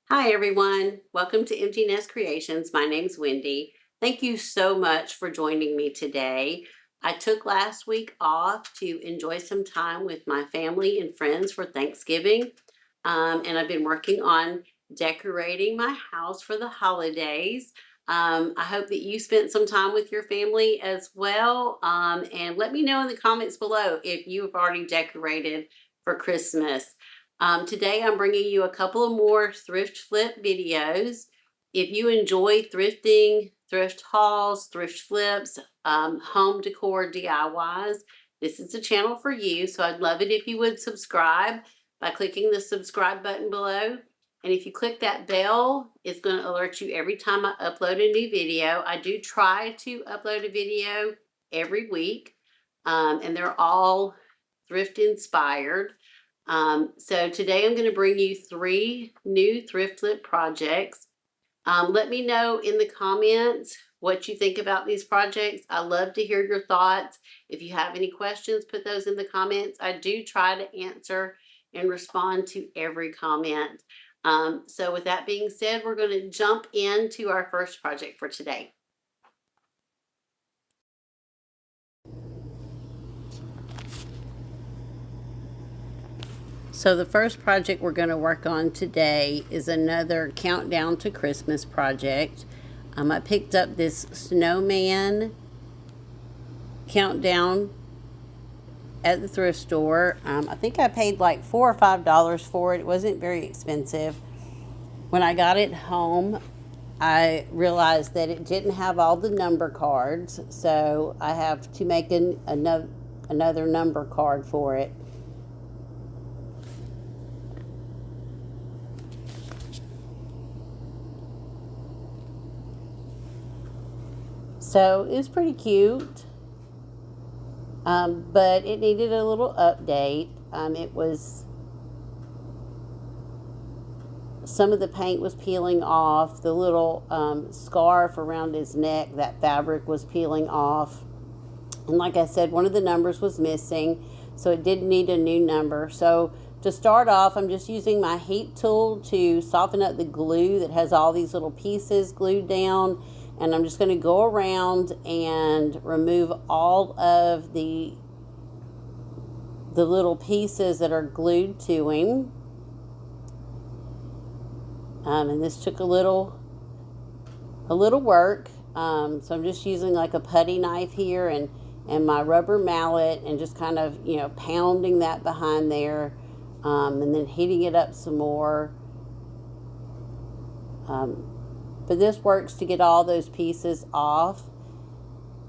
Hi everyone, welcome to Empty Nest Creations. My name's Wendy. Thank you so much for joining me today. I took last week off to enjoy some time with my family and friends for Thanksgiving. And I've been working on decorating my house for the holidays. I hope that you spent some time with your family as well. And let me know in the comments below if you have already decorated for Christmas. Today I'm bringing you a couple of more thrift flip videos. If you enjoy thrifting, thrift hauls, thrift flips, home decor DIYs, this is the channel for you. So I'd love it if you would subscribe by clicking the subscribe button below. And if you click that bell, it's going to alert you every time I upload a new video. I do try to upload a video every week, and they're all thrift inspired. So today I'm going to bring you 3 new thrift flip projects. Let me know in the comments what you think about these projects. I love to hear your thoughts. If you have any questions, put those in the comments. I do try to answer and respond to every comment. So with that being said, we're going to jump into our first project for today. So the first project we're going to work on today is another countdown to Christmas project. I picked up this snowman countdown at the thrift store. I think I paid like $4 or $5 for it. It wasn't very expensive. When I got it home, I realized that it didn't have all the number cards, so I have to make another number card for it. So it's pretty cute, but it needed a little update. It was, some of the paint was peeling off. The little scarf around his neck, that fabric was peeling off. And like I said, one of the numbers was missing, so it did need a new number. So to start off, I'm just using my heat tool to soften up the glue that has all these little pieces glued down. And I'm just going to go around and remove all of the little pieces that are glued to him. And this took a little work. So I'm just using like a putty knife here and my rubber mallet and just kind of, pounding that behind there, and then heating it up some more. But this works to get all those pieces off.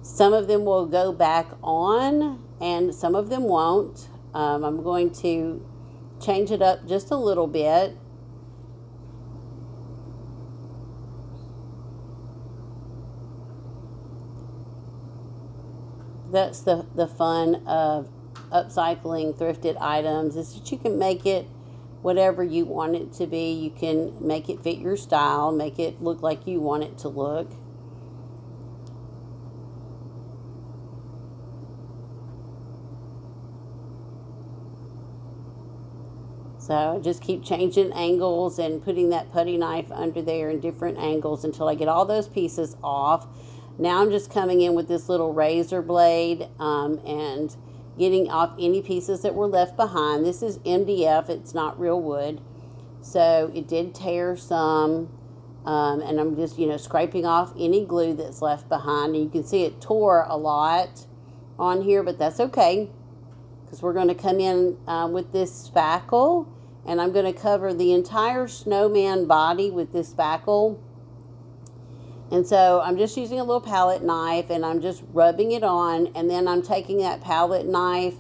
Some of them will go back on and some of them won't. I'm going to change it up just a little bit. That's the fun of upcycling thrifted items, is that you can make it whatever you want it to be. You can make it fit your style, make it look like you want it to look. So just keep changing angles and putting that putty knife under there in different angles until I get all those pieces off. Now I'm just coming in with this little razor blade and getting off any pieces that were left behind. This is MDF, it's not real wood, so it did tear some, and I'm just scraping off any glue that's left behind. And you can see it tore a lot on here, but that's okay, because we're going to come in with this spackle, and I'm going to cover the entire snowman body with this spackle. And so I'm just using a little palette knife and I'm just rubbing it on, and then I'm taking that palette knife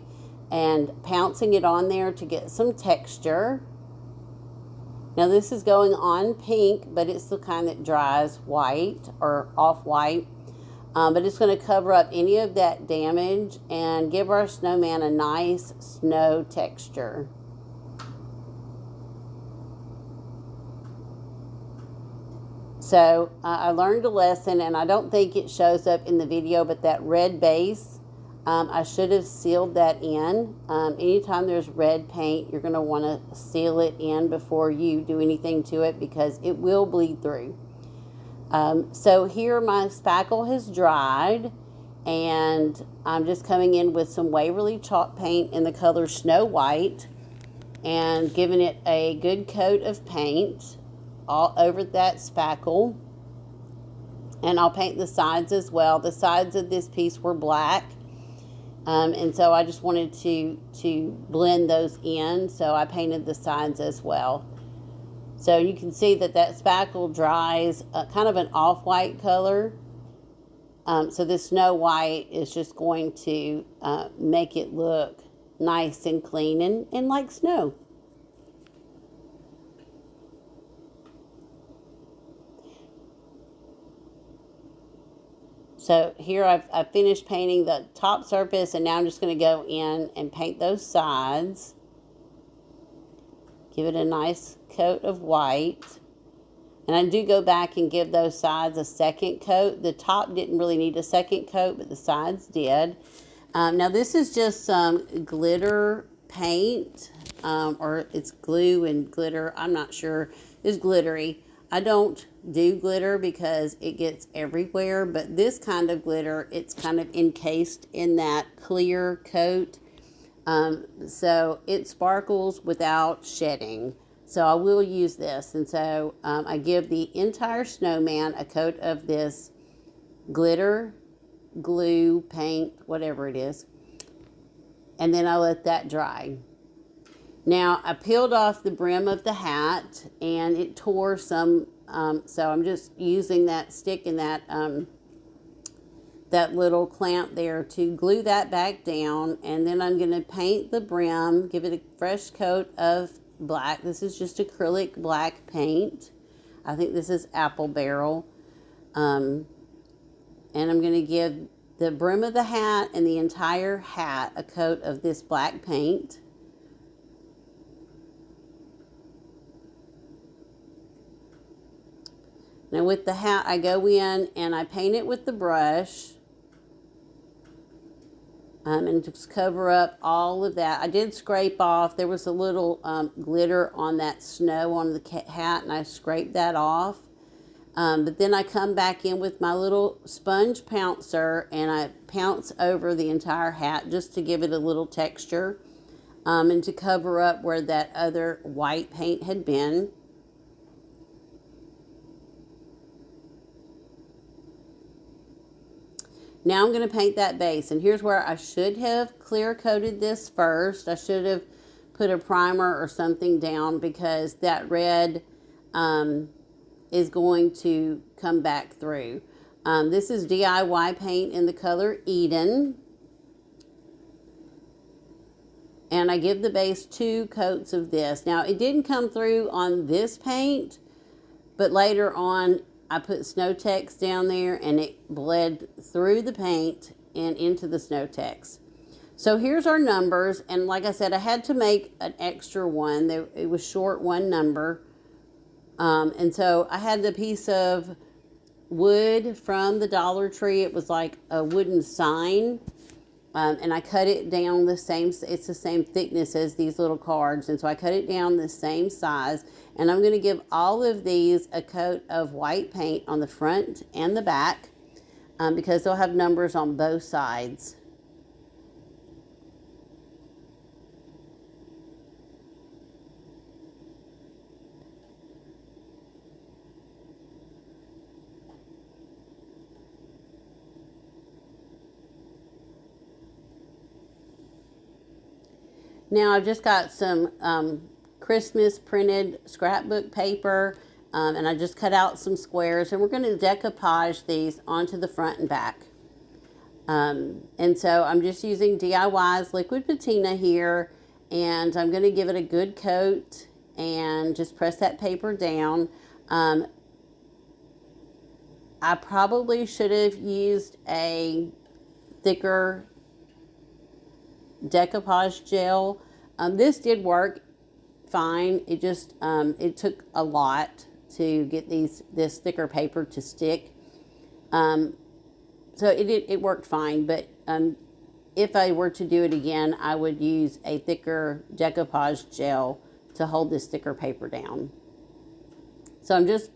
and pouncing it on there to get some texture. Now this is going on pink, but it's the kind that dries white or off-white. But it's going to cover up any of that damage and give our snowman a nice snow texture. So I learned a lesson, and I don't think it shows up in the video, but that red base, I should have sealed that in. Anytime there's red paint, you're going to want to seal it in before you do anything to it because it will bleed through. So here my spackle has dried, and I'm just coming in with some Waverly chalk paint in the color Snow White and giving it a good coat of paint all over that spackle. And I'll paint the sides as well. The sides of this piece were black. And so I just wanted to blend those in, so I painted the sides as well. So you can see that spackle dries kind of an off-white color. So this Snow White is just going to make it look nice and clean and like snow. So here I've finished painting the top surface, and now I'm just going to go in and paint those sides. Give it a nice coat of white. And I do go back and give those sides a second coat. The top didn't really need a second coat, but the sides did. Now this is just some glitter paint, or it's glue and glitter. I'm not sure. It's glittery. I don't do glitter because it gets everywhere, but this kind of glitter, it's kind of encased in that clear coat. So it sparkles without shedding. So I will use this. And so I give the entire snowman a coat of this glitter, glue, paint, whatever it is. And then I let that dry. Now I peeled off the brim of the hat and it tore some, so I'm just using that stick and that little clamp there to glue that back down. And then I'm going to paint the brim, give it a fresh coat of black. This is just acrylic black paint. I think this is apple barrel. And I'm going to give the brim of the hat and the entire hat a coat of this black paint. Now with the hat, I go in and I paint it with the brush. And just cover up all of that. I did scrape off. There was a little glitter on that snow on the hat, and I scraped that off. But then I come back in with my little sponge pouncer, and I pounce over the entire hat just to give it a little texture, and to cover up where that other white paint had been. Now I'm going to paint that base, and here's where I should have clear coated this first. I should have put a primer or something down because that red is going to come back through. This is DIY paint in the color Eden. And I give the base 2 coats of this. Now it didn't come through on this paint, but later on I put Snow-Tex down there and it bled through the paint and into the Snow-Tex. So here's our numbers, and like I said, I had to make an extra one. It was short one number. And so I had the piece of wood from the Dollar Tree. It was like a wooden sign. And I cut it down the same, it's the same thickness as these little cards. And so I cut it down the same size. And I'm going to give all of these a coat of white paint on the front and the back because they'll have numbers on both sides. Now I've just got some Christmas printed scrapbook paper, and I just cut out some squares, and we're going to decoupage these onto the front and back. And so I'm just using DIY's liquid patina here, and I'm going to give it a good coat and just press that paper down. I probably should have used a thicker decoupage gel. This did work fine. It just it took a lot to get this thicker paper to stick. So it worked fine, but if I were to do it again, I would use a thicker decoupage gel to hold this thicker paper down. So I'm just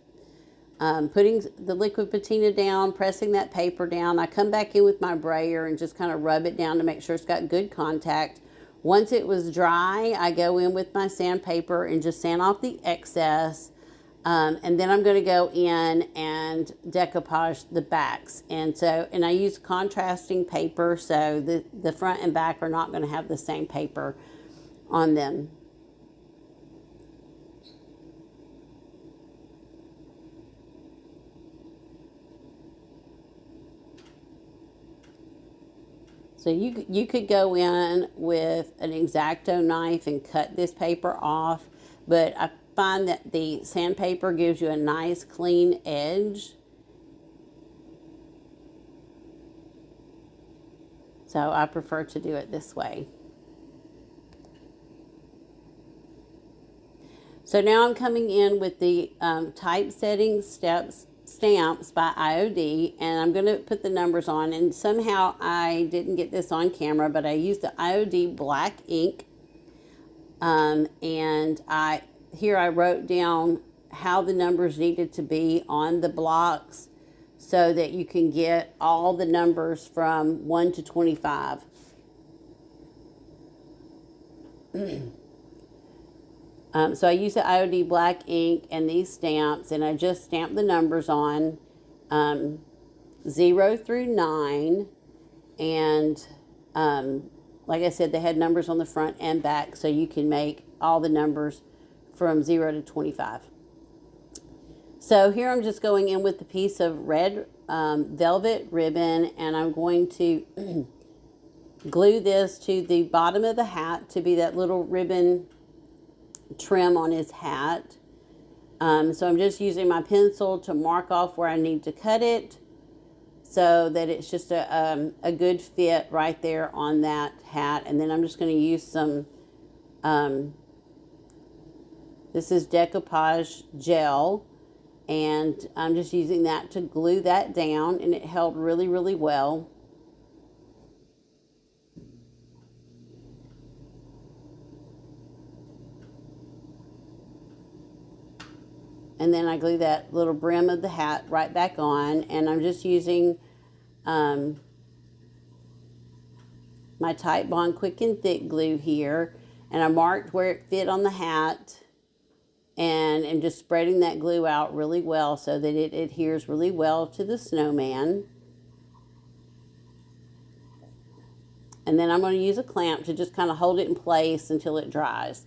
putting the liquid patina down, pressing that paper down. I come back in with my brayer and just kind of rub it down to make sure it's got good contact. Once it was dry, I go in with my sandpaper and just sand off the excess. And then I'm going to go in and decoupage the backs. And I use contrasting paper, so the front and back are not going to have the same paper on them. So you could go in with an X-Acto knife and cut this paper off, but I find that the sandpaper gives you a nice clean edge. So I prefer to do it this way. So now I'm coming in with the typesetting stamps by IOD, and I'm going to put the numbers on. And somehow I didn't get this on camera, but I used the IOD black ink, and here I wrote down how the numbers needed to be on the blocks so that you can get all the numbers from 1 to 25. So I use the IOD black ink and these stamps, and I just stamp the numbers on 0 through 9. And like I said, they had numbers on the front and back, so you can make all the numbers from 0 to 25. So here I'm just going in with a piece of red velvet ribbon, and I'm going to glue this to the bottom of the hat to be that little ribbon trim on his hat. So I'm just using my pencil to mark off where I need to cut it so that it's just a good fit right there on that hat. And then I'm just going to use some, this is decoupage gel, and I'm just using that to glue that down, and it held really, really well. And then I glue that little brim of the hat right back on, and I'm just using my Titebond Quick and Thick glue here, and I marked where it fit on the hat, and I'm just spreading that glue out really well so that it adheres really well to the snowman. And then I'm going to use a clamp to just kind of hold it in place until it dries.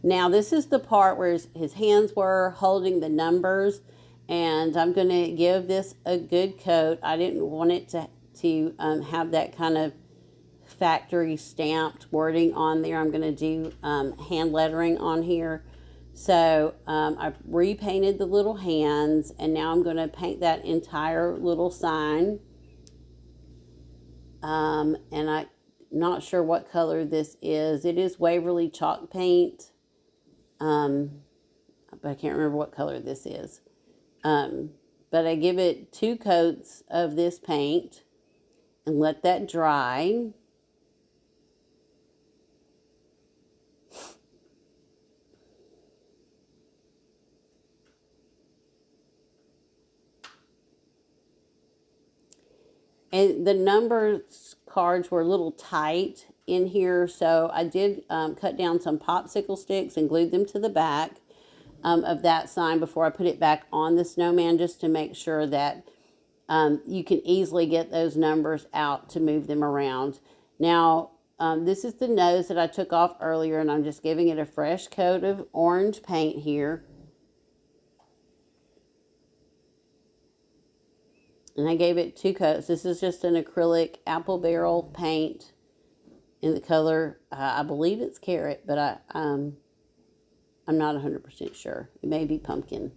Now this is the part where his hands were holding the numbers, and I'm going to give this a good coat. I didn't want it to have that kind of factory stamped wording on there. I'm going to do hand lettering on here. So I repainted the little hands, and now I'm going to paint that entire little sign. And I'm not sure what color this is. It is Waverly chalk paint. But I can't remember what color this is. But I give it 2 coats of this paint and let that dry. And the numbers cards were a little tight in here, so I did cut down some popsicle sticks and glued them to the back of that sign before I put it back on the snowman, just to make sure that you can easily get those numbers out to move them around. Now, this is the nose that I took off earlier, and I'm just giving it a fresh coat of orange paint here. And I gave it 2 coats. This is just an acrylic apple barrel paint in the color, I believe it's carrot, but I'm not 100% sure. It may be pumpkin.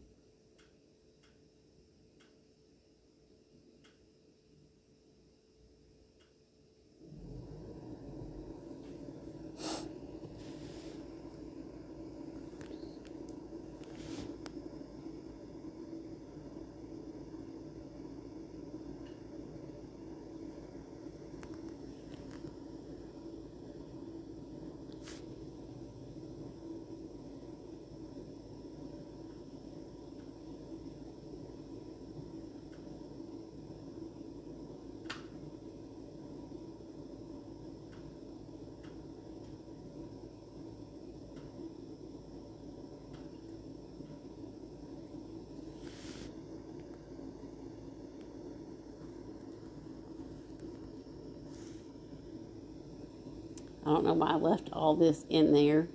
I don't know why I left all this in there.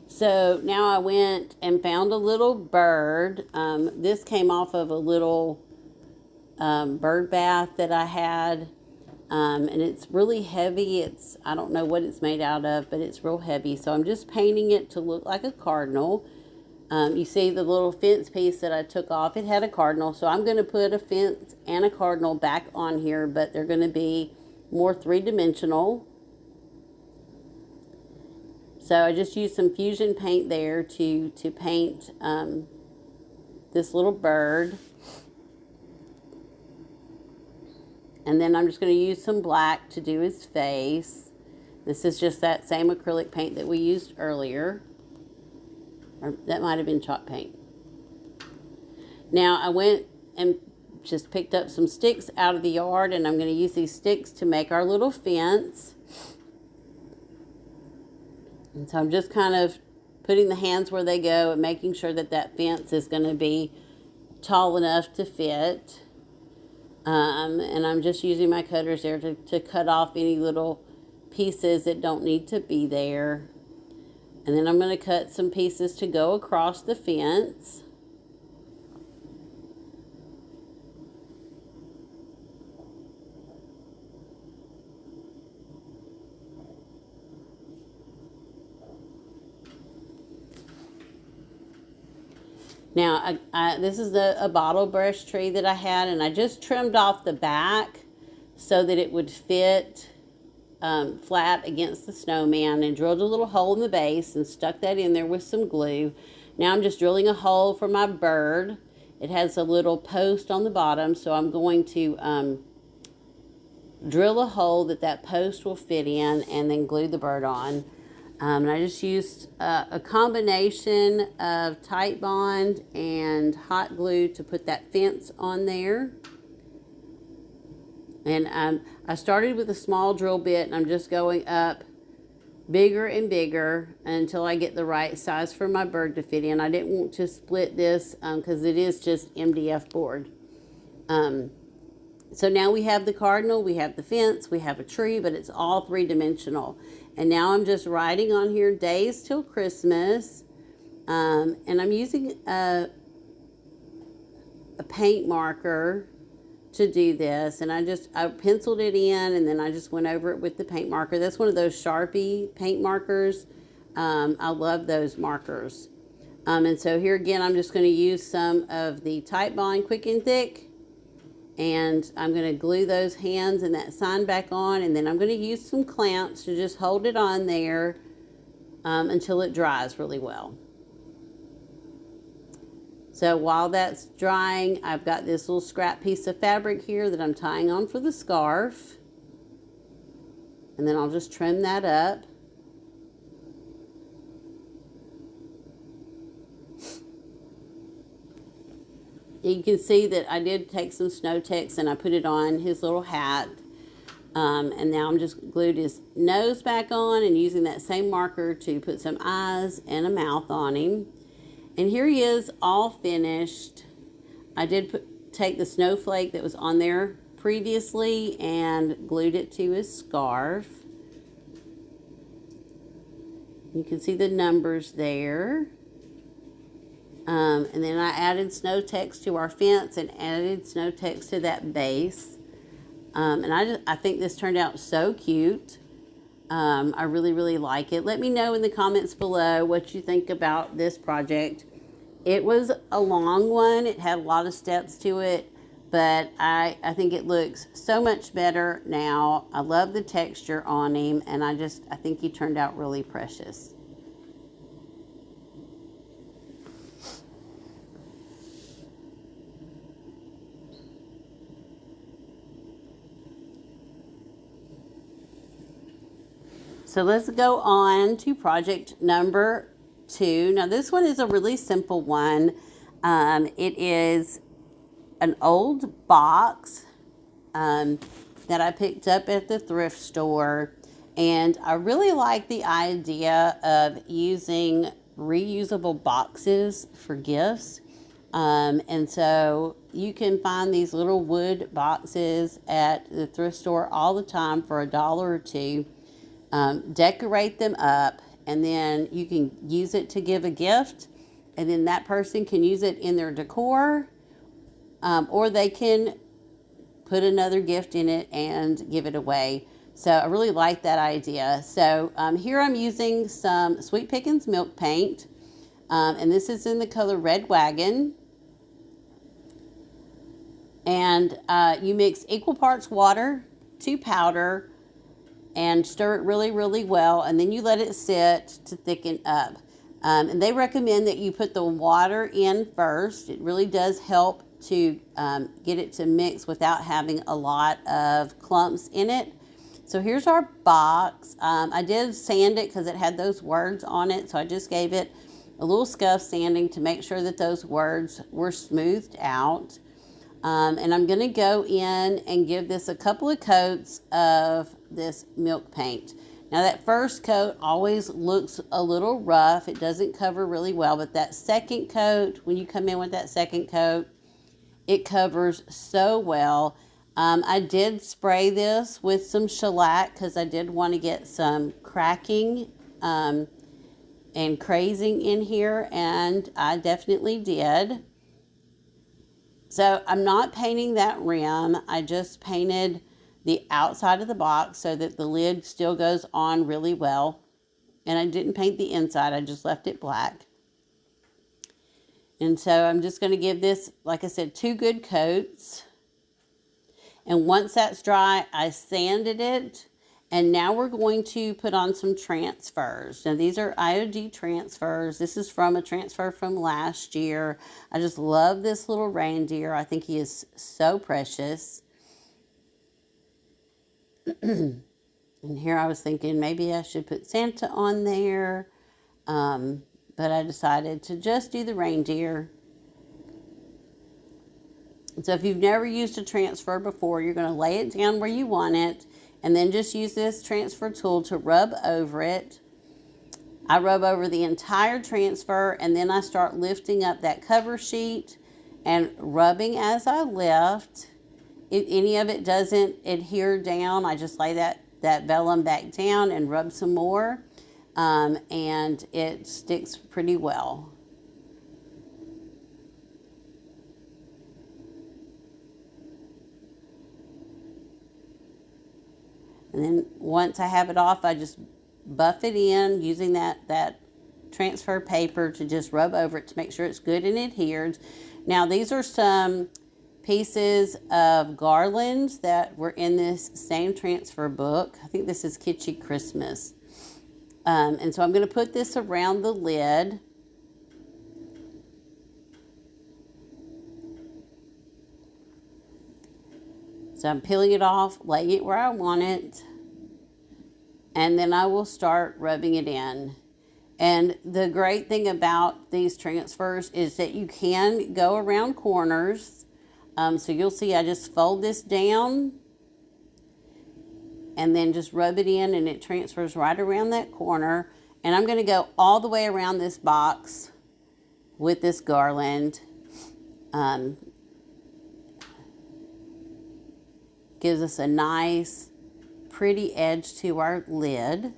So now I went and found a little bird. This came off of a little bird bath that I had. And it's really heavy. I don't know what it's made out of, but it's real heavy. So I'm just painting it to look like a cardinal. You see the little fence piece that I took off, it had a cardinal. So I'm going to put a fence and a cardinal back on here, but they're going to be more three-dimensional. So I just used some fusion paint there to paint this little bird. And then I'm just going to use some black to do his face. This is just that same acrylic paint that we used earlier. Or that might have been chalk paint. Now I went and just picked up some sticks out of the yard, and I'm going to use these sticks to make our little fence. And so I'm just kind of putting the hands where they go and making sure that that fence is going to be tall enough to fit. And I'm just using my cutters there to cut off any little pieces that don't need to be there. And then I'm going to cut some pieces to go across the fence. Now, this is a bottle brush tree that I had, and I just trimmed off the back so that it would fit flat against the snowman, and drilled a little hole in the base and stuck that in there with some glue. Now I'm just drilling a hole for my bird. It has a little post on the bottom, so I'm going to drill a hole that post will fit in, and then glue the bird on. And I just used a combination of Tight Bond and hot glue to put that fence on there. And I started with a small drill bit, and I'm just going up bigger and bigger until I get the right size for my bird to fit in. I didn't want to split this because it is just MDF board. So now we have the cardinal, we have the fence, we have a tree, but it's all three-dimensional. And now I'm just writing on here days till Christmas. And I'm using a paint marker to do this. And I penciled it in, and then I just went over it with the paint marker. That's one of those Sharpie paint markers. I love those markers. And so here again, I'm just going to use some of the Tight Bond Quick and Thick. And I'm going to glue those hands and that sign back on, and then I'm going to use some clamps to just hold it on there until it dries really well. So while that's drying, I've got this little scrap piece of fabric here that I'm tying on for the scarf. And then I'll just trim that up. You can see that I did take some Snow Tex and I put it on his little hat. And now I'm just glued his nose back on and using that same marker to put some eyes and a mouth on him. And here he is all finished. I did take the snowflake that was on there previously and glued it to his scarf. You can see the numbers there. And then I added Snow Tex to our fence and added Snow Tex to that base. And I think this turned out so cute. I really, really like it. Let me know in the comments below what you think about this project. It was a long one. It had a lot of steps to it, but I think it looks so much better now. I love the texture on him, and I think he turned out really precious. So let's go on to project number 2. Now this one is a really simple one. It is an old box that I picked up at the thrift store. And I really like the idea of using reusable boxes for gifts. And so you can find these little wood boxes at the thrift store all the time for $1 or $2. Decorate them up, and then you can use it to give a gift, and then that person can use it in their decor, or they can put another gift in it and give it away. So I really like that idea. So here I'm using some Sweet Pickins milk paint, and this is in the color Red Wagon. And you mix equal parts water to powder and stir it really, really well, and then you let it sit to thicken up. And they recommend that you put the water in first. It really does help to get it to mix without having a lot of clumps in it. So here's our box. I did sand it because it had those words on it, so I just gave it a little scuff sanding to make sure that those words were smoothed out. And I'm going to go in and give this a couple of coats of this milk paint. Now that first coat always looks a little rough. It doesn't cover really well, but that second coat, when you come in with that second coat, it covers so well. I did spray this with some shellac because I did want to get some cracking and crazing in here, and I definitely did. So I'm not painting that rim. I just painted the outside of the box so that the lid still goes on really well. And I didn't paint the inside. I just left it black. And so I'm just going to give this, like I said, 2 good coats. And once that's dry, I sanded it. And now we're going to put on some transfers. Now these are IOD transfers. This is from a transfer from last year. I just love this little reindeer. I think he is so precious. And here I was thinking maybe I should put Santa on there. But I decided to just do the reindeer. So if you've never used a transfer before, you're going to lay it down where you want it. And then just use this transfer tool to rub over it. I rub over the entire transfer, and then I start lifting up that cover sheet and rubbing as I lift. If any of it doesn't adhere down, I just lay that vellum back down and rub some more, and it sticks pretty well. And then once I have it off, I just buff it in using that transfer paper to just rub over it to make sure it's good and adhered. Now these are some pieces of garlands that were in this same transfer book. I think this is Kitschy Christmas. And so I'm going to put this around the lid. So I'm peeling it off, laying it where I want it, and then I will start rubbing it in. And the great thing about these transfers is that you can go around corners. So you'll see I just fold this down and then just rub it in, and it transfers right around that corner. And I'm going to go all the way around this box with this garland. Gives us a nice, pretty edge to our lid.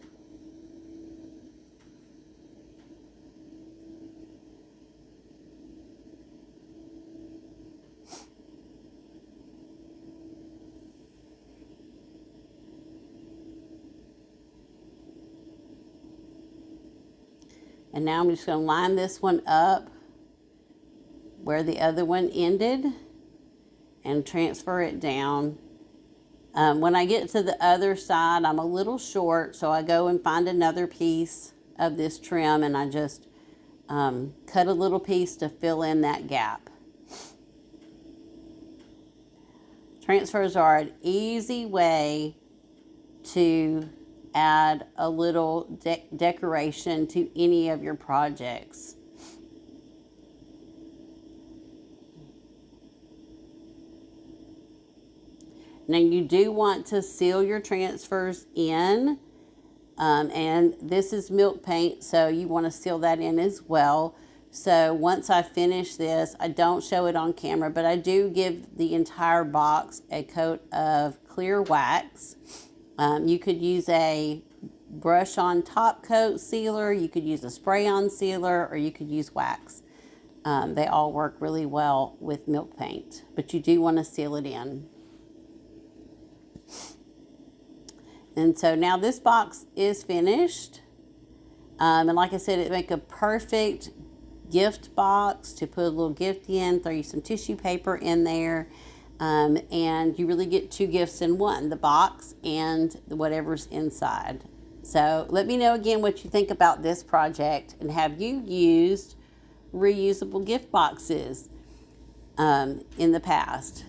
And now I'm just going to line this one up where the other one ended and transfer it down. When I get to the other side, I'm a little short, so I go and find another piece of this trim, and I just cut a little piece to fill in that gap. Transfers are an easy way to add a little decoration to any of your projects. Now you do want to seal your transfers in, and this is milk paint, so you want to seal that in as well. So once I finish this, I don't show it on camera, but I do give the entire box a coat of clear wax. You could use a brush on top coat sealer, you could use a spray on sealer, or you could use wax. They all work really well with milk paint, but you do want to seal it in. And so now this box is finished. And like I said, it make a perfect gift box to put a little gift in, throw you some tissue paper in there. And you really get two gifts in one, the box and whatever's inside. So let me know again what you think about this project, and have you used reusable gift boxes in the past?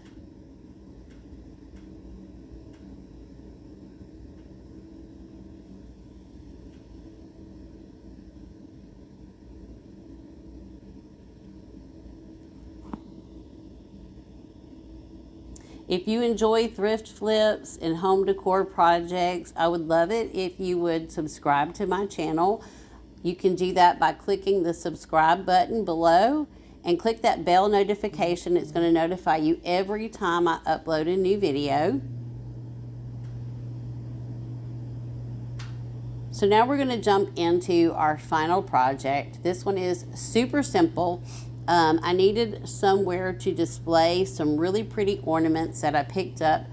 If you enjoy thrift flips and home decor projects, I would love it if you would subscribe to my channel. You can do that by clicking the subscribe button below and click that bell notification. It's going to notify you every time I upload a new video. So now we're going to jump into our final project. This one is super simple. I needed somewhere to display some really pretty ornaments that I picked up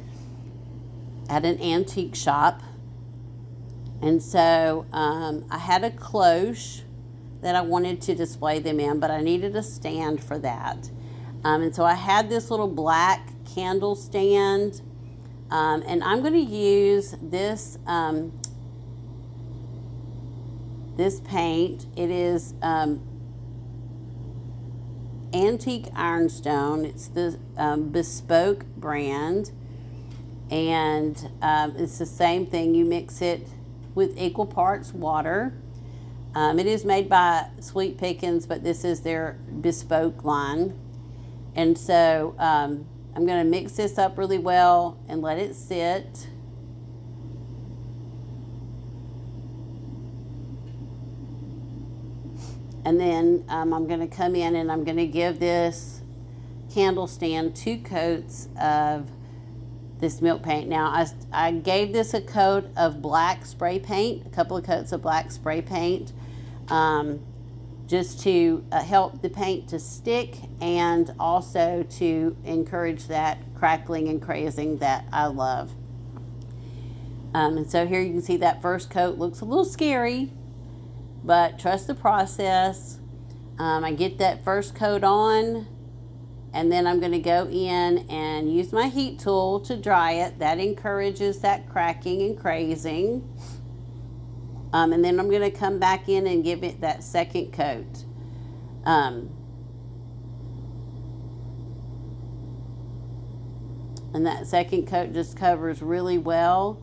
at an antique shop. And so I had a cloche that I wanted to display them in, but I needed a stand for that. And so I had this little black candle stand, and I'm going to use this this paint. It is antique ironstone. It's the Bespoke brand, and it's the same thing. You mix it with equal parts water. It is made by Sweet Pickens, but this is their Bespoke line. And so I'm going to mix this up really well and let it sit. And then I'm going to come in and I'm going to give this candle stand 2 coats of this milk paint. Now, I gave this a coat of black spray paint, a couple of coats of black spray paint, just to help the paint to stick, and also to encourage that crackling and crazing that I love. And so here you can see that first coat looks a little scary, but trust the process. I get that first coat on, and then I'm going to go in and use my heat tool to dry it. That encourages that cracking and crazing. And then I'm going to come back in and give it that second coat. And that second coat just covers really well,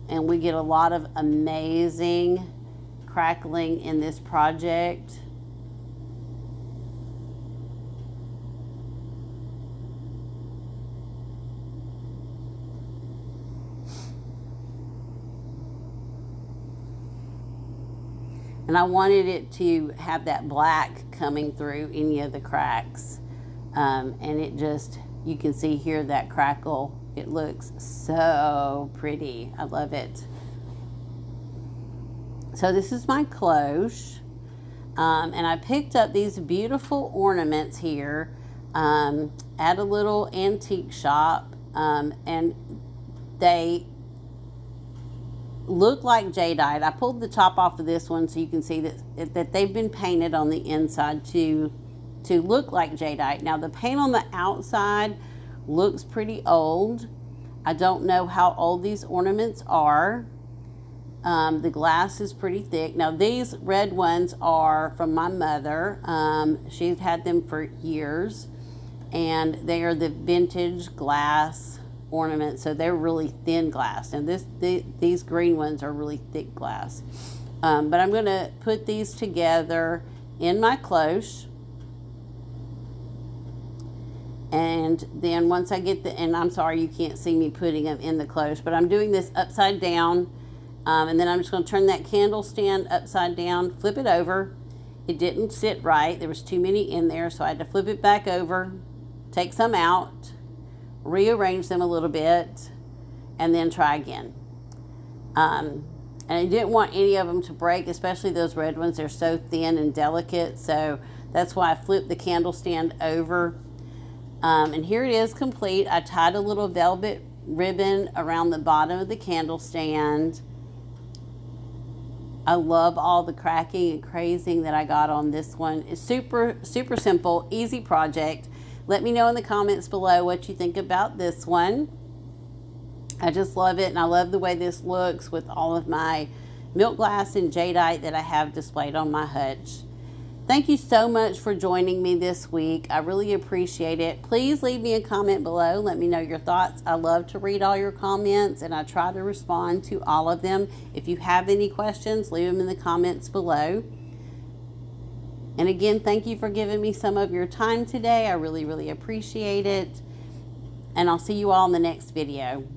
and we get a lot of amazing crackling in this project. And I wanted it to have that black coming through any of the cracks. And it just, you can see here that crackle. It looks so pretty. I love it. So this is my cloche. And I picked up these beautiful ornaments here at a little antique shop. And they look like jadeite. I pulled the top off of this one so you can see that they've been painted on the inside to look like jadeite. Now the paint on the outside looks pretty old. I don't know how old these ornaments are. The glass is pretty thick. Now these red ones are from my mother. She's had them for years, and they are the vintage glass ornaments, so they're really thin glass. And these green ones are really thick glass. But I'm going to put these together in my cloche. And then once I get and I'm sorry you can't see me putting them in the cloche, but I'm doing this upside down. And then I'm just going to turn that candle stand upside down, flip it over, It didn't sit right. There was too many in there, so I had to flip it back over, take some out, rearrange them a little bit, and then try again. And I didn't want any of them to break, especially those red ones. They're so thin and delicate, so that's why I flipped the candle stand over. And here it is complete. I tied a little velvet ribbon around the bottom of the candle stand. I love all the cracking and crazing that I got on this one. It's super, super simple, easy project. Let me know in the comments below what you think about this one. I just love it, and I love the way this looks with all of my milk glass and jadeite that I have displayed on my hutch. Thank you so much for joining me this week. I really appreciate it. Please leave me a comment below. Let me know your thoughts. I love to read all your comments, and I try to respond to all of them. If you have any questions, leave them in the comments below. And again, thank you for giving me some of your time today. I really, really appreciate it. And I'll see you all in the next video.